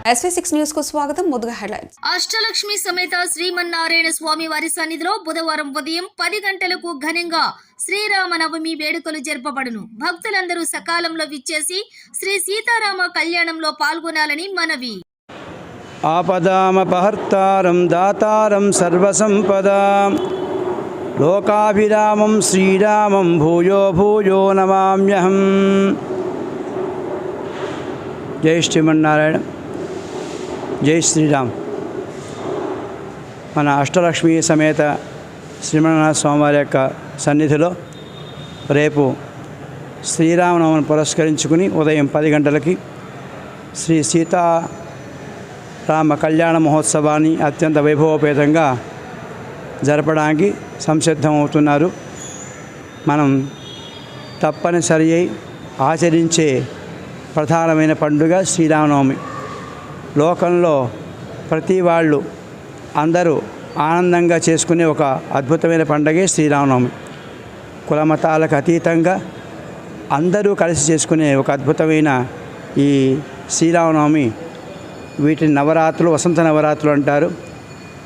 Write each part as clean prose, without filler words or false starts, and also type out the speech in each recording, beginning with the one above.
SV6 news కు స్వాగతం. ముందుగా హెడ్లైన్స్. అష్టలక్ష్మి సమేత శ్రీమన్నారాయణ స్వామి వారి సన్నిధిలో బుధవారం ఉదయం 10 గంటలకు ఘనంగా శ్రీరామనవమి వేడుకలు జరపబడును. భక్తులందరూ సకాలంలో విచ్చేసి శ్రీ సీతారామ కళ్యాణంలో పాల్గొనాలని మనవి. ఆపదామపహర్తారం దాతారం సర్వసంపదాం లోకాభిరామం శ్రీరామం భూయో భూయో నమామ్యహం. జై శ్రీమన్నారాయణ, జై శ్రీరామ్. మన అష్టలక్ష్మి సమేత శ్రీమన్నారాయణ స్వామివారి యొక్క సన్నిధిలో రేపు శ్రీరామనవమిని పురస్కరించుకుని ఉదయం 10 గంటలకి శ్రీ సీతారామ కళ్యాణ మహోత్సవాన్ని అత్యంత వైభవోపేతంగా జరపడానికి సంసిద్ధమవుతున్నారు. మనం తప్పనిసరి ఆచరించే ప్రధానమైన పండుగ శ్రీరామనవమి. లోకంలో ప్రతి వాళ్ళు అందరూ ఆనందంగా చేసుకునే ఒక అద్భుతమైన పండుగే శ్రీరామనవమి. కులమతాలకు అతీతంగా అందరూ కలిసి చేసుకునే ఒక అద్భుతమైన ఈ శ్రీరామనవమి, వీటిని నవరాత్రులు, వసంత నవరాత్రులు అంటారు.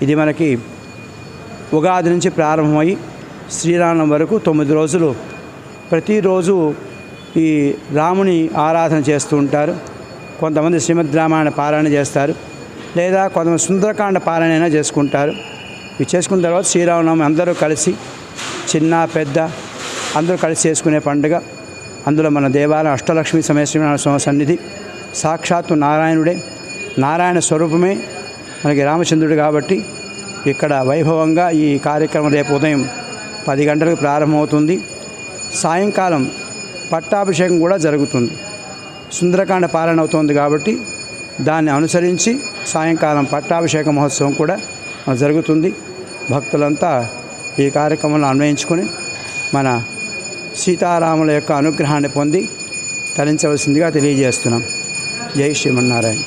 ఇది మనకి ఉగాది నుంచి ప్రారంభమై శ్రీరామనవమి వరకు 9 రోజులు ప్రతిరోజు ఈ రాముని ఆరాధన చేస్తూ ఉంటారు. కొంతమంది శ్రీమద్ రామాయణ పారాయణ చేస్తారు, లేదా కొంతమంది సుందరకాండ పారాయణ చేసుకుంటారు. ఇవి చేసుకున్న తర్వాత శ్రీరామనవమి అందరూ కలిసి, చిన్న పెద్ద అందరూ కలిసి చేసుకునే పండుగ. అందులో మన దేవాలయం అష్టలక్ష్మి సమేత శ్రీనారాయణ స్వామి సన్నిధి సాక్షాత్తు నారాయణుడే, నారాయణ స్వరూపమే మనకి రామచంద్రుడు. కాబట్టి ఇక్కడ వైభవంగా ఈ కార్యక్రమం రేపు ఉదయం 10 గంటలకు ప్రారంభమవుతుంది. సాయంకాలం పట్టాభిషేకం కూడా జరుగుతుంది. సుందరకాండ పాలన అవుతుంది కాబట్టి దాన్ని అనుసరించి సాయంకాలం పట్టాభిషేక మహోత్సవం కూడా జరుగుతుంది. భక్తులంతా ఈ కార్యక్రమంలో అన్వయించుకొని మన సీతారాముల యొక్క అనుగ్రహాన్ని పొంది తరించవలసిందిగా తెలియజేస్తున్నాం. జై శ్రీమన్నారాయణ.